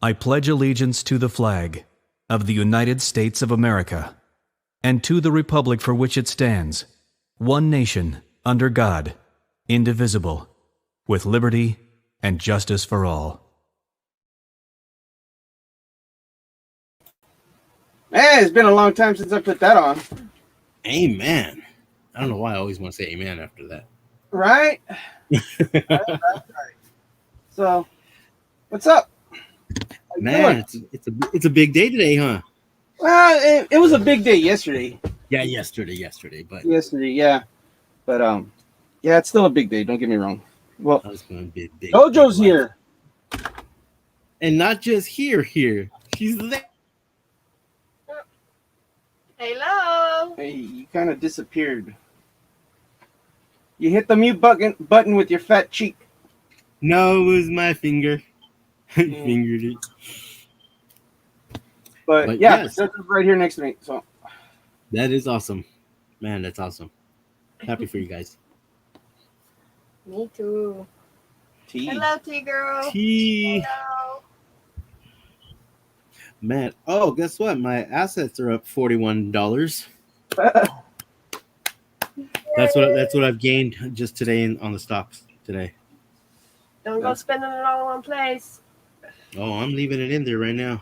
I pledge allegiance to the flag of the United States of America and to the republic for which it stands, one nation, under God, indivisible, with liberty and justice for all. Man, it's been a long time since I put that on. Amen. I don't know why I always want to say amen after that. Right? Right. So, what's up? Man, it's a big day today, huh? Well, it was a big day yesterday. Yeah, yesterday, but Yeah. But yeah, it's still a big day. Don't get me wrong. Well, I was going to be a big. JoJo's here, and not just here. She's there. Hello. Hey, you kind of disappeared. You hit the mute button with your fat cheek. No, it was my finger. Fingered it. But yeah, yes. JoJo's right here next to me. So that is awesome, man. That's awesome. Happy for you guys. Me too. T. Hello, T girl. T. Hello. Man, oh, guess what? My assets are up $41. That's what I've gained just today on the stocks today. Don't go spending it all in one place. Oh, I'm leaving it in there right now.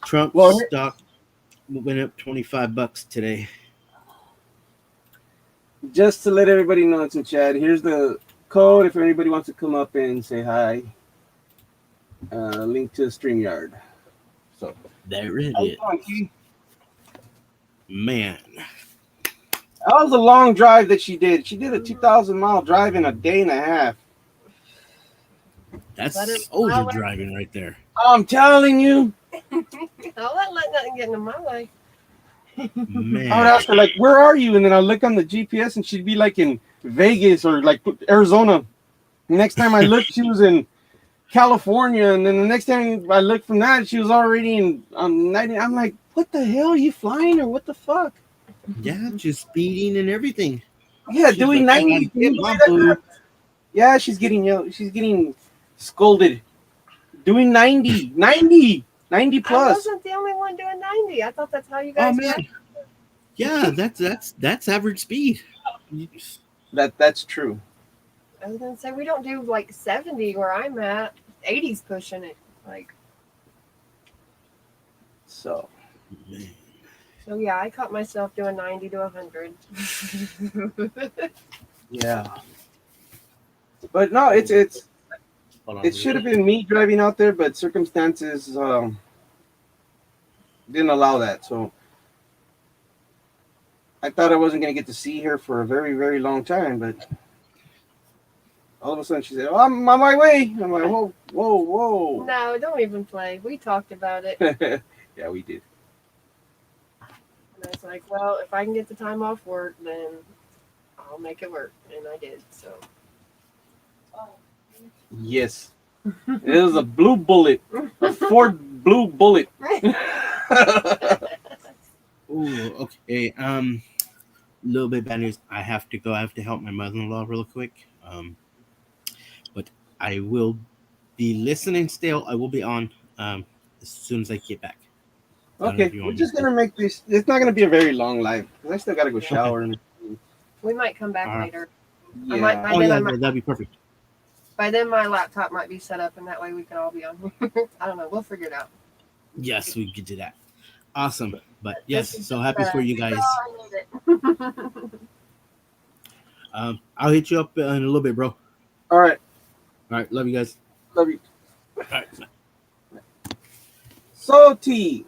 Trump stock went up $25 today. Just to let everybody know it's in chat, here's the code if anybody wants to come up and say hi. Link to StreamYard. So there it is. Man. That was a long drive that she did. She did a 2,000-mile drive in a day and a half. That's soldier driving right there. I'm telling you. Don't let nothing get in my way. Man. I would ask her, like, where are you? And then I'll look on the GPS and she'd be like in Vegas or like Arizona. The next time I looked, she was in California. And then the next time I looked from that, she was already in 90. I'm like, what the hell? Are you flying or what the fuck? Yeah, just speeding and everything. Yeah, doing 90. Yeah, she's getting scolded. Doing 90 plus. I wasn't the only one doing 90. I thought that's how you guys. Oh man. Yeah, that's average speed. That's true. I was gonna say we don't do like 70 where I'm at. 80's pushing it, like. So. Man. So yeah, I caught myself doing 90 to 100. Yeah. But no, it should have been me driving out there, but circumstances didn't allow that. So I thought I wasn't going to get to see her for a very, very long time, but all of a sudden she said, "Oh, I'm on my way." I'm like, whoa. No, don't even play. We talked about it. Yeah, we did. And I was like, well, if I can get the time off work, then I'll make it work. And I did, so. Yes. It was a blue bullet. A Ford blue bullet. Ooh, okay. Little bit bad news. I have to go. I have to help my mother-in-law real quick. But I will be listening still. I will be on as soon as I get back. Okay, we're just gonna make this. It's not gonna be a very long live because I still gotta go shower. Okay. We might come back later. Yeah. That'd be perfect. By then, my laptop might be set up, and that way we can all be on. I don't know. We'll figure it out. Yes, we could do that. Awesome. But yes, so happy for you guys. I'll hit you up in a little bit, bro. All right. Love you guys. Love you. All right. So T,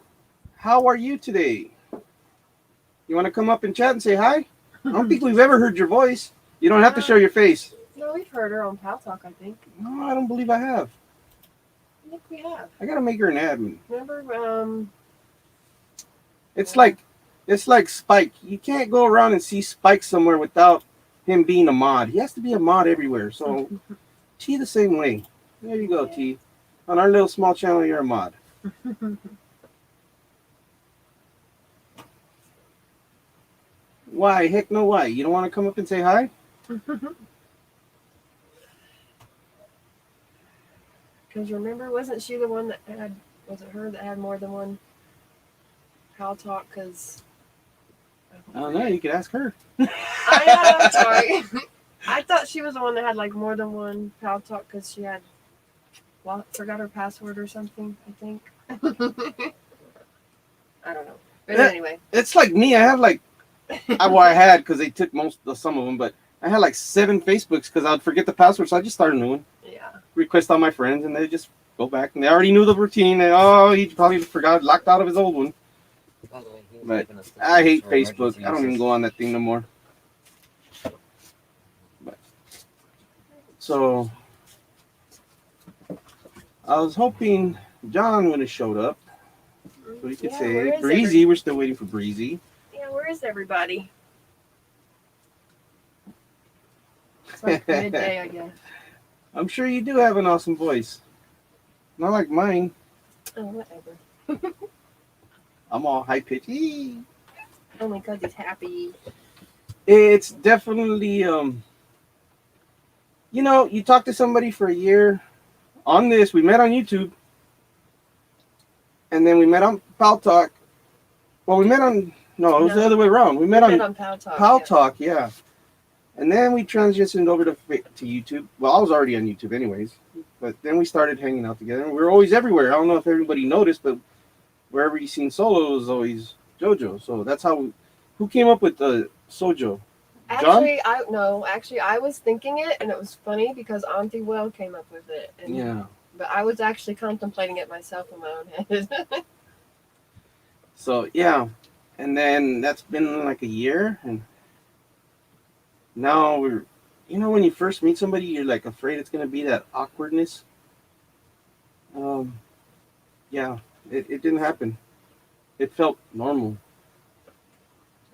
how are you today? You want to come up and chat and say hi? I don't think we've ever heard your voice. You don't have to show your face. No, we've heard her on Pal Talk, I think. No, I don't believe I have. I think we have. I gotta make her an admin. Remember? It's like Spike. You can't go around and see Spike somewhere without him being a mod. He has to be a mod everywhere. So T the same way. There you go, T. On our little small channel, you're a mod. Why? Heck no, why? You don't want to come up and say hi? Because remember, wasn't she the one that had? Was it her that had more than one Pal Talk? Because I don't know. You could ask her. I'm sorry. I thought she was the one that had like more than one Pal Talk because she had forgot her password or something. I think. I don't know. But anyway, It's like me. I have like, I had because they took some of them, but I had like 7 Facebooks because I'd forget the password, so I just started a new one. yeah. Request all my friends, and they just go back, and they already knew the routine. And he probably forgot, locked out of his old one. By the way, he was But giving us the I hate for emergency Facebook. I don't even uses. go on that thing no more. But, so I was hoping John would have showed up, so we could Yeah, say, where hey, is Breezy. We're still waiting for Breezy. Yeah, where is everybody? It's like midday, I guess. I'm sure you do have an awesome voice. Not like mine. Oh, whatever. I'm all high pitched. Only because he's happy. It's definitely you talk to somebody for a year on this. We met on YouTube, and then we met on Pal Talk. Well, we met on it was the other way around. We met on Pal Talk. Pal Talk, yeah. And then we transitioned over to YouTube. Well, I was already on YouTube anyways, but then we started hanging out together. And we were always everywhere. I don't know if everybody noticed, but wherever you seen Solo was always JoJo. So that's how who came up with the Sojo? John? Actually, I was thinking it, and it was funny because Auntie Will came up with it. And, Yeah. But I was actually contemplating it myself in my own head. So yeah, and then that's been like a year, and now we're, when you first meet somebody, you're like afraid it's gonna be that awkwardness. Yeah, it didn't happen. It felt normal.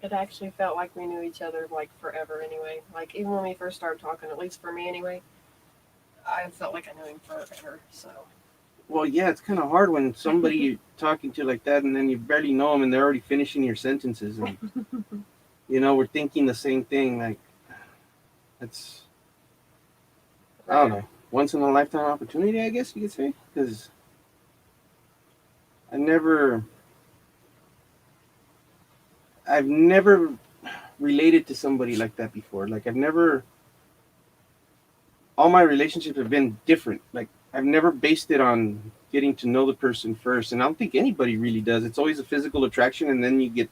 It actually felt like we knew each other like forever anyway. Like even when we first started talking, at least for me anyway, I felt like I knew him forever. So Well, yeah, it's kind of hard when somebody you're talking to like that, and then you barely know them, and they're already finishing your sentences, and we're thinking the same thing. Like, it's, I don't know, once in a lifetime opportunity, I guess you could say, because I've never related to somebody like that before. Like, all my relationships have been different. Like, I've never based it on getting to know the person first, and I don't think anybody really does. It's always a physical attraction, and then you get,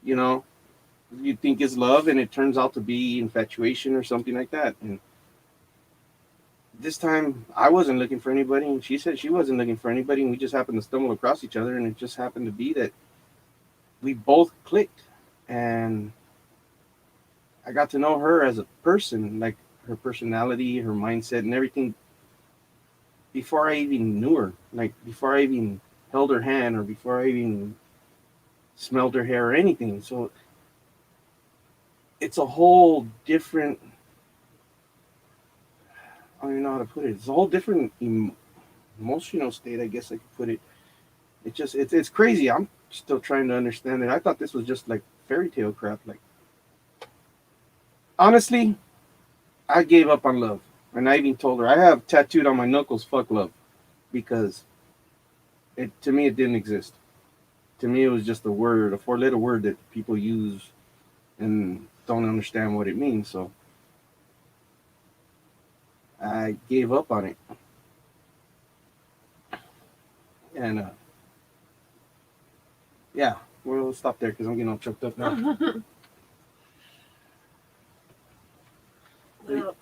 you think it's love, and it turns out to be infatuation or something like that. And this time, I wasn't looking for anybody, and she said she wasn't looking for anybody, and we just happened to stumble across each other, and it just happened to be that we both clicked, and I got to know her as a person, like her personality, her mindset, and everything before I even knew her, like before I even held her hand or before I even smelled her hair or anything. So it's a whole different, I don't even know how to put it. It's a whole different emotional state, I guess I could put it. It's crazy. I'm still trying to understand it. I thought this was just like fairy tale crap. Like, honestly, I gave up on love. And I even told her, I have tattooed on my knuckles, fuck love. Because to me, it didn't exist. To me, it was just a word, a 4-letter word that people use and don't understand what it means. So I gave up on it. And yeah, we'll stop there because I'm getting all choked up now. well,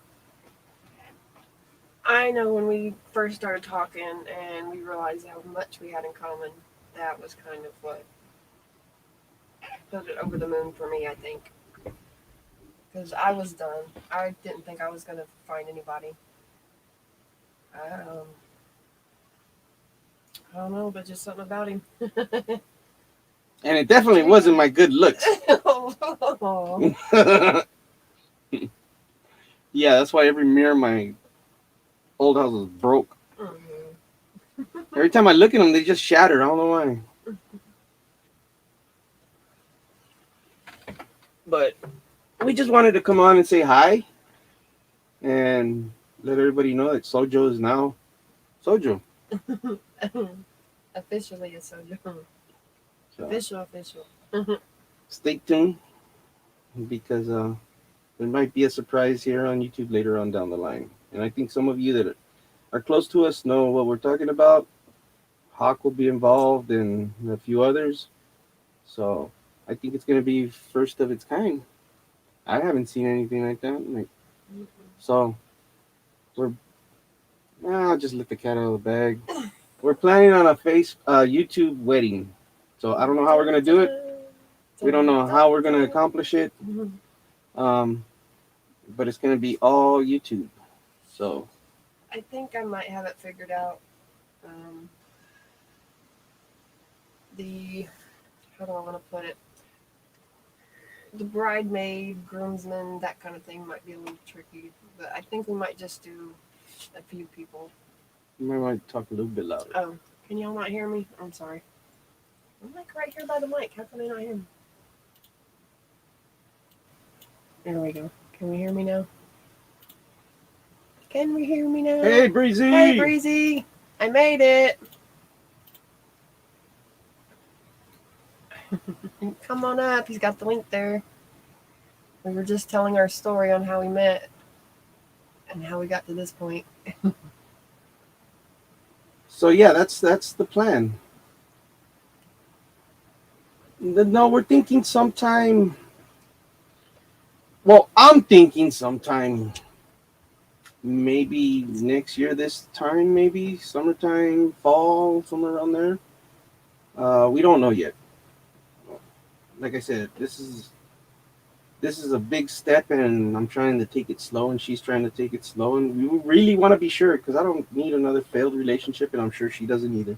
I know when we first started talking and we realized how much we had in common, that was kind of what put it over the moon for me, I think. Because I was done. I didn't think I was going to find anybody. I don't know, but just something about him. And it definitely wasn't my good looks. Yeah, that's why every mirror in my old house was broke. Mm-hmm. Every time I look at them, they just shatter. I don't know why. But we just wanted to come on and say hi and let everybody know that Sojo Sojo. Officially a soju. So Official. stay tuned because there might be a surprise here on YouTube later on down the line. And I think some of you that are close to us know what we're talking about. Hawk will be involved and a few others. So I think it's going to be first of its kind. I haven't seen anything like that. So we're, I'll just let the cat out of the bag. We're planning on a YouTube wedding. So I don't know how we're going to do it. We don't know how we're going to accomplish it. Um, but it's going to be all YouTube. So I think I might have it figured out. How do I want to put it? The bridemaid, groomsmen, that kind of thing might be a little tricky, but I think we might just do a few people. you might want to talk a little bit louder. Oh, can y'all not hear me? I'm sorry. I'm like right here by the mic. How can I not hear me? There we go. Can we hear me now? Can we hear me now? Hey, Breezy! Hey, Breezy! I made it! Come on up. He's got the link there. We were just telling our story on how we met and how we got to this point. So yeah, that's the plan. No, we're thinking sometime. Well, I'm thinking sometime. Maybe next year, this time, maybe summertime, fall, somewhere around there. We don't know yet. Like I said, this is a big step, and I'm trying to take it slow, and she's trying to take it slow, and we really want to be sure because I don't need another failed relationship, and I'm sure she doesn't either.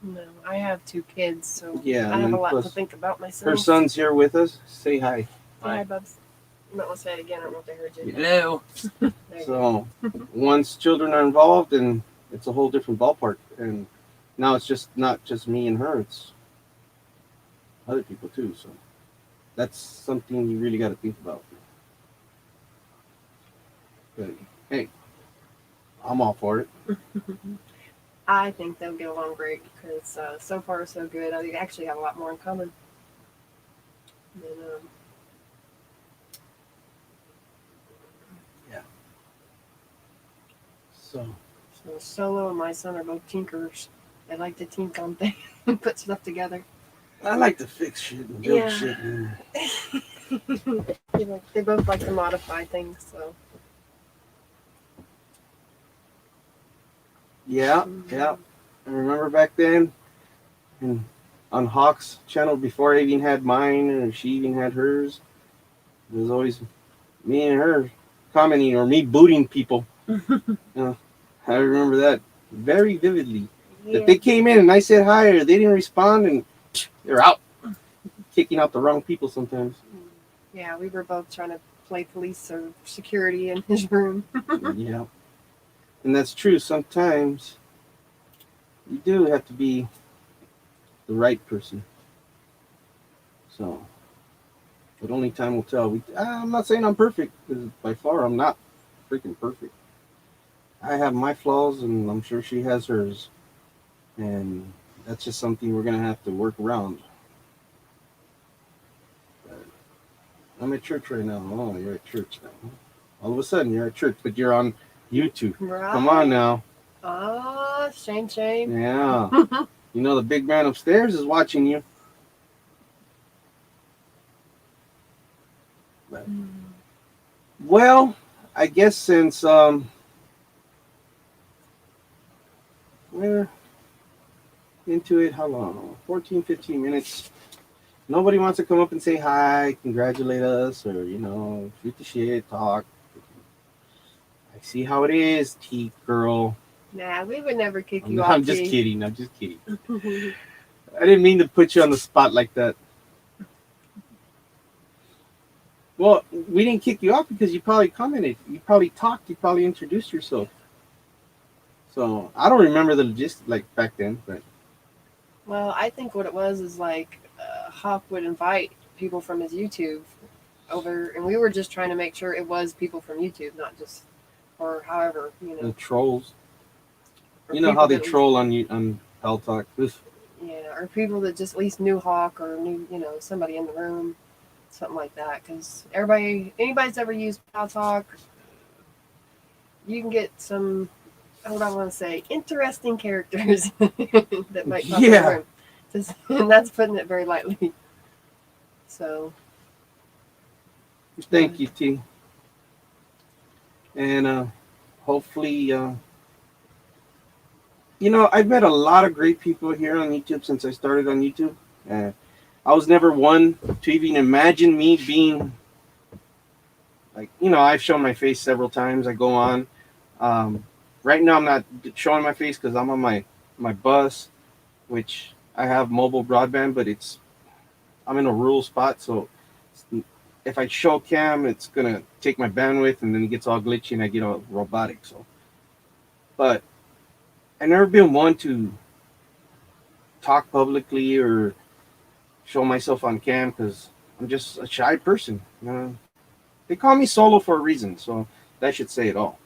No, I have 2 kids, so Yeah, I have and a lot plus to think about myself. her son's here with us. Say hi. Say hi, Bubs. I'm not going to say it again. I don't know if they heard you. Hello. There you go. So once children are involved, and it's a whole different ballpark, and now it's just not just me and her; it's other people too. So that's something you really got to think about. But hey, I'm all for it. I think they'll get along great because so far so good. They actually have a lot more in common. And, So so Solo and my son are both tinkers. They like to tink on things and put stuff together. I like to fix shit and build Yeah. shit. And They both like to modify things. So yeah. I remember back then, and on Hawk's channel before I even had mine, or she even had hers, it was always me and her commenting or me booting people. I remember that very vividly. That they came in and I said hi, or they didn't respond, and they're out, kicking out the wrong people sometimes. Yeah, we were both trying to play police or security in his room. Yeah, and that's true. Sometimes you do have to be the right person. So, but only time will tell. I'm not saying I'm perfect, because by far I'm not freaking perfect. I have my flaws, and I'm sure she has hers, and that's just something we're gonna have to work around. But I'm at church right now. Oh, you're at church now. All of a sudden, you're at church, but you're on YouTube. Right. Come on now. Ah, shame. Yeah. You know the big man upstairs is watching you. But, well, I guess since we're into it, how long? 14, 15 minutes. Nobody wants to come up and say hi, congratulate us, or, shoot the shit, talk. I see how it is, Teeth girl. Nah, we would never kick you off. I'm just kidding. I'm just kidding. I didn't mean to put you on the spot like that. Well, we didn't kick you off because you probably commented. You probably talked. You probably introduced yourself. So I don't remember the logistics like back then, but Well, I think what it was is like Hawk would invite people from his YouTube over, and we were just trying to make sure it was people from YouTube, not just, or however, the trolls. Or You know people how they that- troll on you on Hell Talk. Oof. Yeah, or people that just at least knew Hawk or knew, somebody in the room, something like that. Because anybody's ever used Pal Talk, you can get some, what I want to say, interesting characters that might pop in the Yeah. room. And that's putting it very lightly. So, Thank you, T. And hopefully, I've met a lot of great people here on YouTube since I started on YouTube. Uh, I was never one to even imagine me being like, I've shown my face several times. I go on. Right now, I'm not showing my face because I'm on my bus, which I have mobile broadband, but I'm in a rural spot, so if I show cam, it's gonna take my bandwidth, and then it gets all glitchy, and I get all robotic. So, but I've never been one to talk publicly or show myself on cam because I'm just a shy person. They call me solo for a reason, so that should say it all.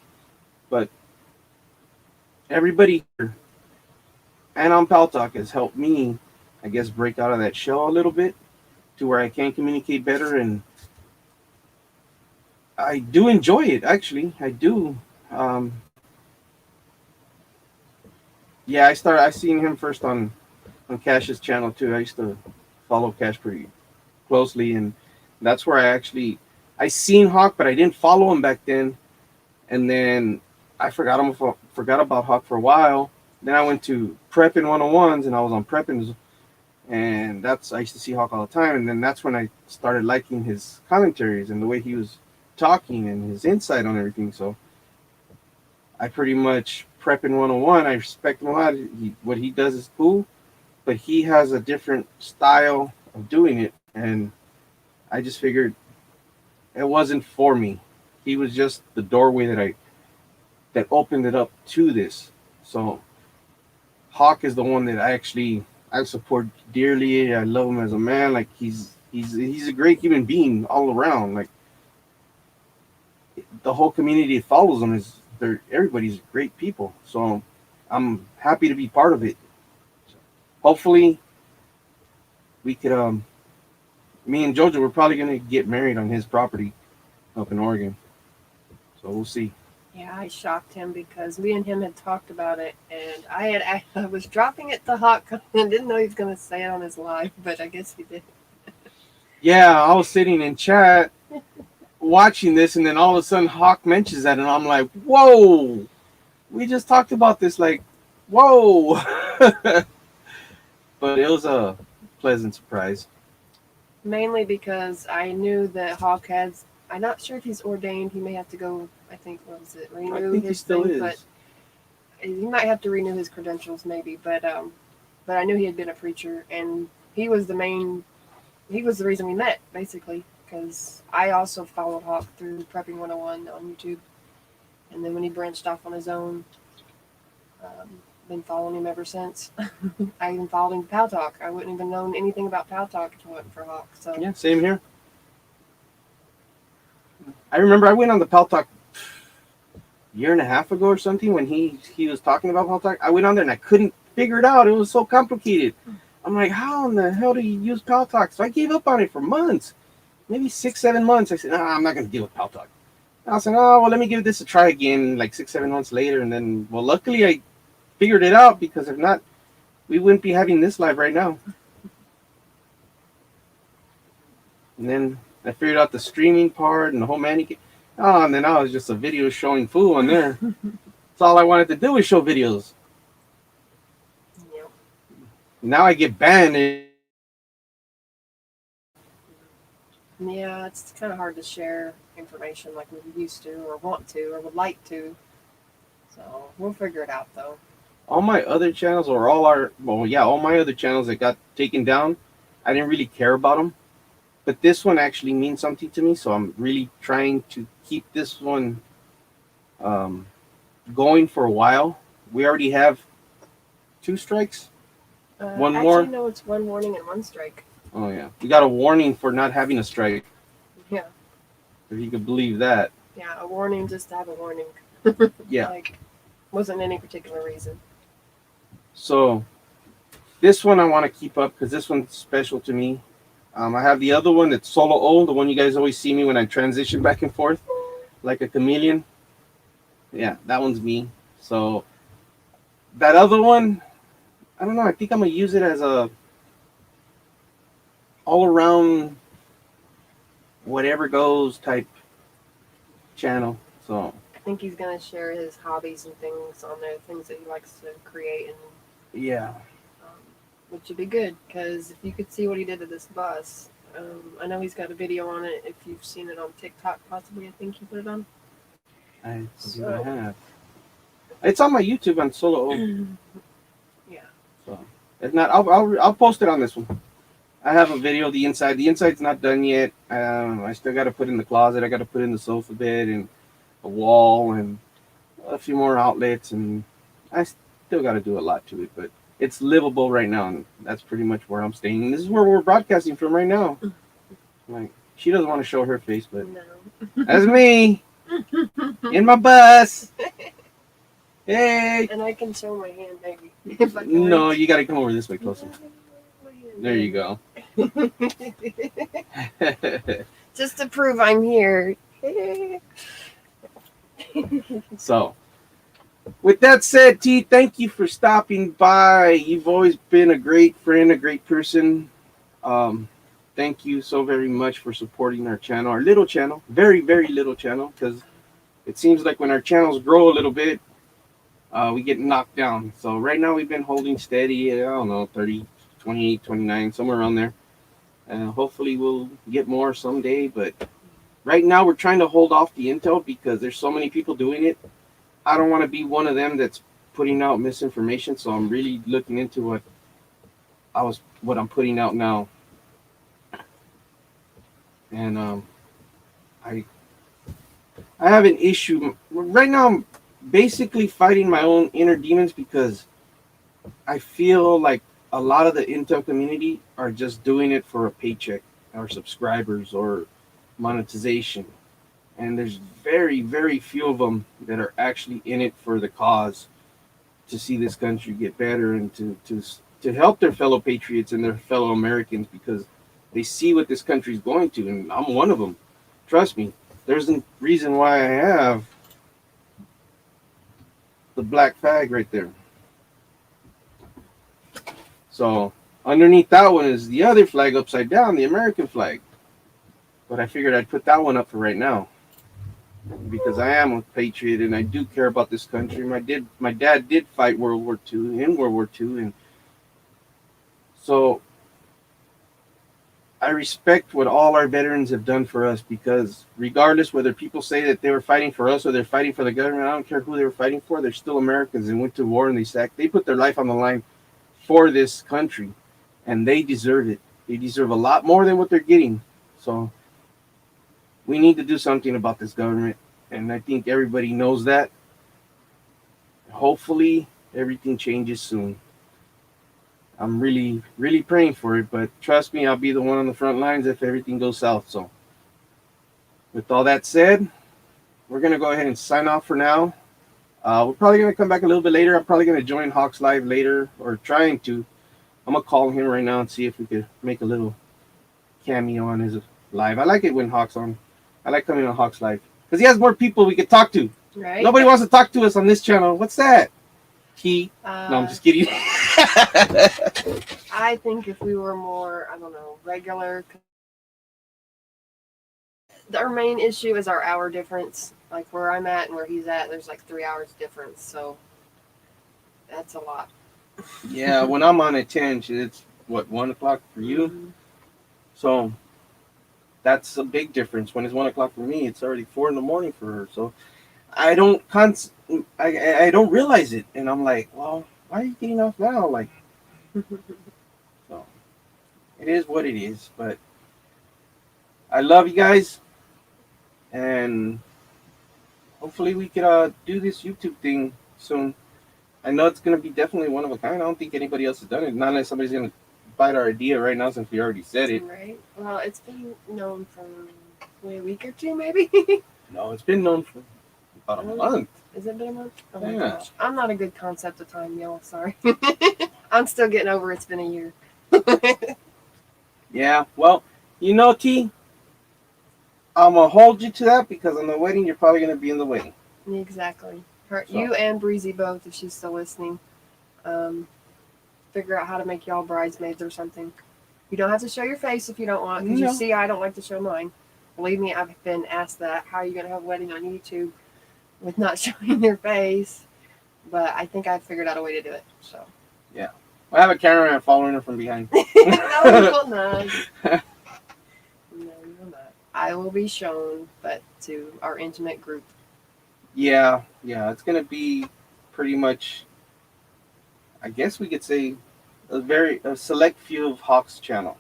But everybody here and on Pal Talk has helped me, I guess, break out of that shell a little bit to where I can communicate better, and I do enjoy it. Actually, I do. Um, yeah, I seen him first on Cash's channel too. I used to follow Cash pretty closely, and that's where I seen Hawk, but I didn't follow him back then. And then I forgot about Hawk for a while. Then I went to Prepping 101s, and I was on Prepping, and I used to see Hawk all the time. And then that's when I started liking his commentaries and the way he was talking and his insight on everything. So I pretty much Prepping 101. I respect him a lot. What he does is cool, but he has a different style of doing it, and I just figured it wasn't for me. He was just the doorway that opened it up to this. So Hawk is the one that I support dearly. I love him as a man. Like he's a great human being all around. Like the whole community that follows him everybody's great people. So I'm happy to be part of it. Hopefully we could me and Jojo, we're probably gonna get married on his property up in Oregon. So we'll see. yeah, I shocked him because me and him had talked about it, and I was dropping it to Hawk and didn't know he was going to say it on his live, but I guess he did. Yeah, I was sitting in chat watching this, and then all of a sudden Hawk mentions that, and I'm like, whoa, we just talked about this, like, whoa. But it was a pleasant surprise. Mainly because I knew that Hawk has. I'm not sure if he's ordained. He may have to go. I think renew I think he his still thing, is. but he might have to renew his credentials, maybe. But I knew he had been a preacher, and he was the reason we met, basically, because I also followed Hawk through Prepping 101 on YouTube, and then when he branched off on his own, been following him ever since. I even followed him to Pal Talk. I wouldn't even known anything about Pal Talk if it wasn't for Hawk. So Yeah, same here. I remember I went on the Pal Talk a year and a half ago or something when he was talking about Pal Talk. I went on there and I couldn't figure it out. It was so complicated. I'm like, how in the hell do you use Pal Talk? So I gave up on it for months, maybe 6-7 months. I said, I'm not going to deal with Pal Talk. I said, oh, well, let me give this a try again, like 6-7 months later. And then, well, luckily I figured it out, because if not, we wouldn't be having this live right now. And then I figured out the streaming part and the whole mannequin. Oh, and then I was just a video showing food on there. That's all I wanted to do was show videos. yep. Now I get banned. Yeah, it's kind of hard to share information like we used to, or want to, or would like to. So we'll figure it out, though. All my other channels, or all my other channels that got taken down, I didn't really care about them. But this one actually means something to me, so I'm really trying to keep this one going for a while. We already have 2 strikes. One actually, more? no, it's 1 warning and 1 strike. Oh yeah, we got a warning for not having a strike. Yeah, If you could believe that. yeah, a warning just to have a warning. Yeah. Like, wasn't any particular reason. So this one I want to keep up because this one's special to me. I have the other one that's Solo O, the one you guys always see me when I transition back and forth like a chameleon. Yeah, that one's me. So that other one, I don't know. I think I'm gonna use it as a all around whatever goes type channel. So I think he's gonna share his hobbies and things on there, things that he likes to create, and yeah, which would be good because if you could see what he did to this bus, I know he's got a video on it. If you've seen it on TikTok, possibly, I think he put it on. I believe I have. It's on my YouTube on Solo O. Yeah. So if not, I'll post it on this one. I have a video of the inside. The inside's not done yet. I still got to put in the closet. I got to put in the sofa bed and a wall and a few more outlets, and I still got to do a lot to it. But it's livable right now, and that's pretty much where I'm staying. And this is where we're broadcasting from right now. Like she doesn't want to show her face, but No. that's me in my bus. Hey. And I can show my hand, maybe. If I can No, reach. you got to come over this way closer. There you go. Just to prove I'm here. So, with that said, T, thank you for stopping by. You've always been a great friend, a great person. Thank you so very much for supporting our channel, our little channel, very, very little channel, because it seems like when our channels grow a little bit, we get knocked down. So right now we've been holding steady, I don't know, 30, 28, 29, somewhere around there. Hopefully we'll get more someday, but right now we're trying to hold off the intel because there's so many people doing it. I don't want to be one of them that's putting out misinformation, so I'm really looking into what I'm putting out now. And I have an issue right now. I'm basically fighting my own inner demons because I feel like a lot of the intel community are just doing it for a paycheck or subscribers or monetization, and there's very, very few of them that are actually in it for the cause to see this country get better and to help their fellow patriots and their fellow Americans because they see what this country is going to, and I'm one of them. Trust me, there's a reason why I have the black flag right there. So underneath that one is the other flag upside down, the American flag. But I figured I'd put that one up for right now because I am a patriot and I do care about this country. My dad did fight World War II, in World War II, and so I respect what all our veterans have done for us because regardless whether people say that they were fighting for us or they're fighting for the government, I don't care who they were fighting for. They're still Americans and went to war and they put their life on the line for this country, and they deserve it. They deserve a lot more than what they're getting. So we need to do something about this government, and I think everybody knows that. Hopefully everything changes soon. I'm really, really praying for it, but trust me, I'll be the one on the front lines if everything goes south. So with all that said, we're going to go ahead and sign off for now. We're probably going to come back a little bit later. I'm probably going to join Hawks Live later, or trying to. I'm going to call him right now and see if we could make a little cameo on his live. I like it when Hawks on. I like coming on Hawks Live because he has more people we could talk to. Right? Nobody wants to talk to us on this channel. What's that? No, I'm just kidding. I think if we were more, I don't know, regular. Our main issue is our hour difference. Like where I'm at and where he's at, there's like 3 hours difference. So that's a lot. Yeah, when I'm on at 10, it's what, 1 o'clock for you? Mhm. So that's a big difference. When it's 1 o'clock for me, it's already 4 in the morning for her. So I don't I don't realize it, and I'm like, well, why are you getting off now? Like, so it is what it is. But I love you guys, and hopefully we can do this YouTube thing soon. I know it's gonna be definitely one of a kind. I don't think anybody else has done it. Not unless somebody's gonna bite our idea right now since we already said it. Right. Well, it's been known for a week or two, maybe. No, it's been known for about a month. Is it been a month? Oh my Yeah. gosh. I'm not a good concept of time, y'all. Sorry. I'm still getting over it's been a year. Yeah. Well, T, I'm gonna hold you to that because on the wedding you're probably gonna be in the wedding. Exactly. Her, So. you and Breezy both, if she's still listening. Figure out how to make y'all bridesmaids or something. You don't have to show your face if you don't want, because No. you see, I don't like to show mine. Believe me, I've been asked that. How are you going to have a wedding on YouTube with not showing your face? But I think I figured out a way to do it. So. I have a cameraman following her from behind. No, you will not. No, you will not. I will be shown, but to our intimate group. Yeah, it's gonna be pretty much. I guess we could say a select few of Hawk's channel,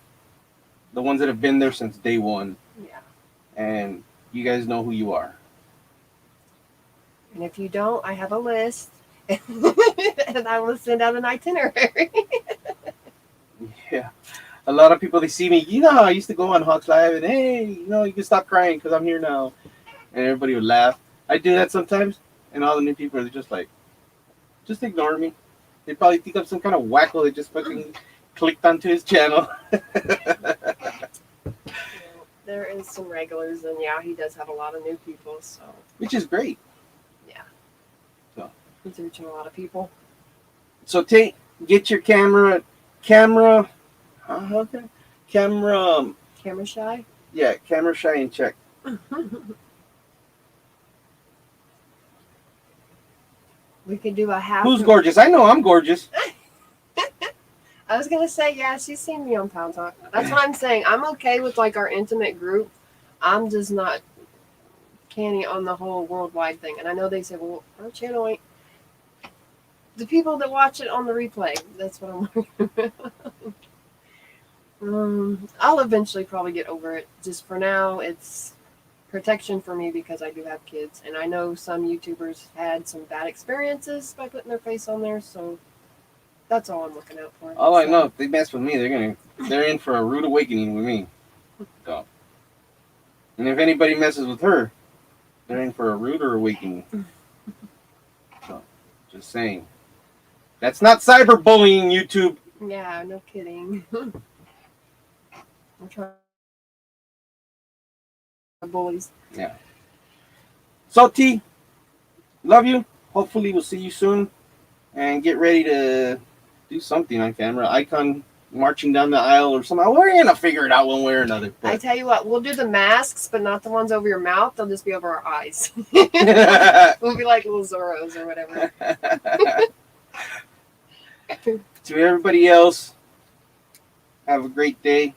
the ones that have been there since day one, Yeah. and you guys know who you are. And if you don't, I have a list. And I will send out an itinerary. Yeah, a lot of people they see me. I used to go on Hawks Live and hey, you can stop crying because I'm here now, and everybody would laugh. I do that sometimes, and all the new people are just like, just ignore me. They probably think I'm some kind of wacko that just fucking clicked onto his channel. There is some regulars, and yeah, he does have a lot of new people, so Which is great. yeah. So. He's reaching a lot of people. So get your camera, camera Camera shy? yeah, camera shy in check. We could do a half. Who's gorgeous? I know I'm gorgeous. I was gonna say, yeah, she's seen me on Pound Talk. That's what I'm saying. I'm okay with like our intimate group. I'm just not canny on the whole worldwide thing. And I know they say, well, our channel ain't. The people that watch it on the replay, that's what I'm worried about. I'll eventually probably get over it. Just for now, it's protection for me because I do have kids. And I know some YouTubers had some bad experiences by putting their face on there, so that's all I'm looking out for. All I know, if they mess with me, they're in for a rude awakening with me. So, and if anybody messes with her, they're in for a ruder awakening. So, just saying. That's not cyberbullying, YouTube. Yeah, no kidding. I'm trying to bullies. Yeah. So T, love you. Hopefully we'll see you soon, and get ready to do something on camera. Icon marching down the aisle or something. We're gonna figure it out one way or another. I tell you what, we'll do the masks, but not the ones over your mouth. They'll just be over our eyes. We'll be like little Zorros or whatever. To everybody else, have a great day,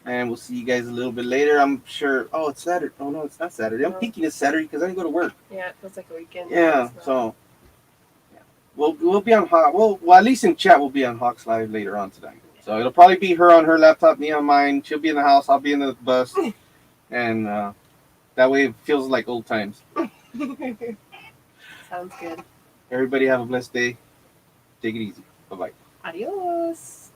and we'll see you guys a little bit later. I'm sure. Oh, it's Saturday. Oh no, it's not Saturday. I'm thinking it's Saturday because I didn't go to work. Yeah, it feels like a weekend. Yeah, so yeah. We'll be on Hawk. Well, at least in chat we'll be on Hawks Live later on tonight. So it'll probably be her on her laptop, me on mine. She'll be in the house. I'll be in the bus, and that way it feels like old times. Sounds good. Everybody have a blessed day. Take it easy. Bye bye. Adios.